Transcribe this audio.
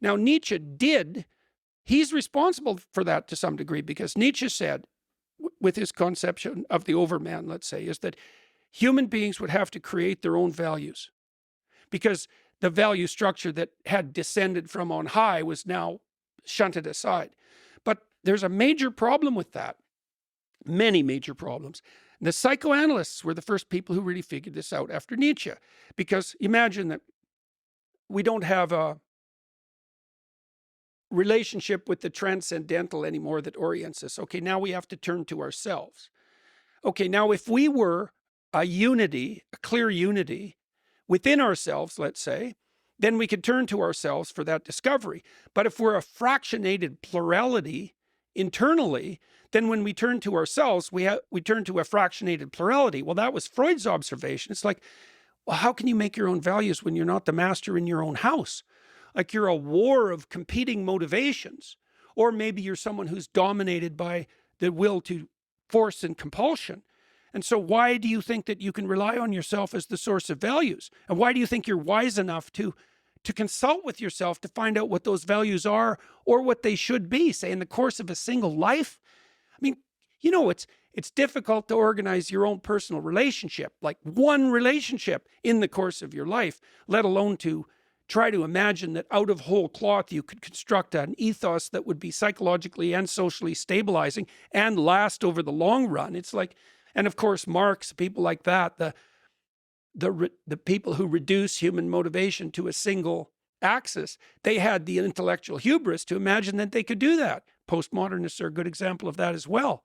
Now, he's responsible for that to some degree, because Nietzsche said, with his conception of the overman, let's say, is that human beings would have to create their own values, because the value structure that had descended from on high was now shunted aside. But there's a major problem with that, many major problems. The psychoanalysts were the first people who really figured this out after Nietzsche, because imagine that we don't have a relationship with the transcendental anymore that orients us. Okay, now we have to turn to ourselves. Okay, now if we were a unity, a clear unity within ourselves, let's say, then we could turn to ourselves for that discovery. But if we're a fractionated plurality internally, then when we turn to ourselves, we turn to a fractionated plurality. Well, that was Freud's observation. It's like, well, how can you make your own values when you're not the master in your own house? Like, you're a war of competing motivations. Or maybe you're someone who's dominated by the will to force and compulsion. And so why do you think that you can rely on yourself as the source of values? And why do you think you're wise enough to consult with yourself to find out what those values are, or what they should be, say, in the course of a single life? I mean, you know, it's difficult to organize your own personal relationship, like one relationship in the course of your life, let alone to try to imagine that out of whole cloth you could construct an ethos that would be psychologically and socially stabilizing and last over the long run. It's like, and of course, Marx, people like that, the people who reduce human motivation to a single axis, they had the intellectual hubris to imagine that they could do that. Postmodernists are a good example of that as well.